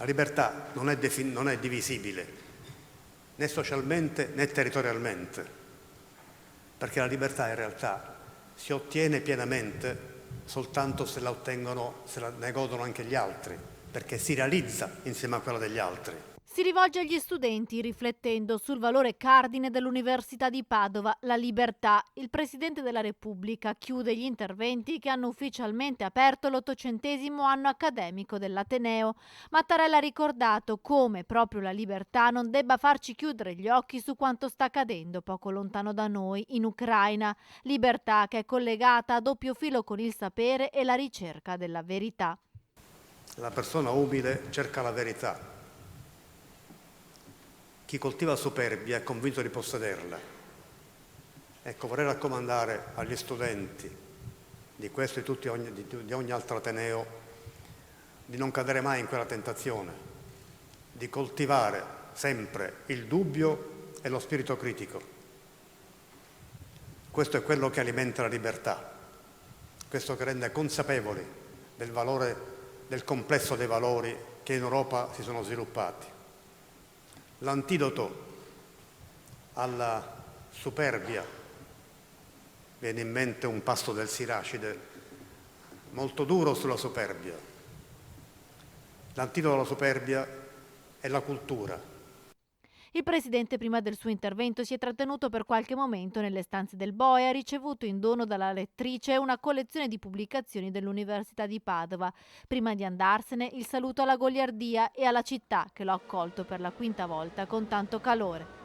La libertà non è divisibile, né socialmente né territorialmente, perché la libertà in realtà si ottiene pienamente soltanto se ne godono anche gli altri, perché si realizza insieme a quella degli altri. Si rivolge agli studenti riflettendo sul valore cardine dell'Università di Padova, la libertà. Il Presidente della Repubblica chiude gli interventi che hanno ufficialmente aperto l'800° anno accademico dell'Ateneo. Mattarella ha ricordato come proprio la libertà non debba farci chiudere gli occhi su quanto sta accadendo poco lontano da noi, in Ucraina. Libertà che è collegata a doppio filo con il sapere e la ricerca della verità. La persona umile cerca la verità. Chi coltiva superbia è convinto di possederla. Ecco, vorrei raccomandare agli studenti di questo e di ogni altro ateneo di non cadere mai in quella tentazione, di coltivare sempre il dubbio e lo spirito critico. Questo è quello che alimenta la libertà, questo che rende consapevoli del valore, del complesso dei valori che in Europa si sono sviluppati. L'antidoto alla superbia, viene in mente un passo del Siracide molto duro sulla superbia. L'antidoto alla superbia è la cultura. Il presidente prima del suo intervento si è trattenuto per qualche momento nelle stanze del BOE e ha ricevuto in dono dalla lettrice una collezione di pubblicazioni dell'Università di Padova. Prima di andarsene, il saluto alla goliardia e alla città che l'ha accolto per la quinta volta con tanto calore.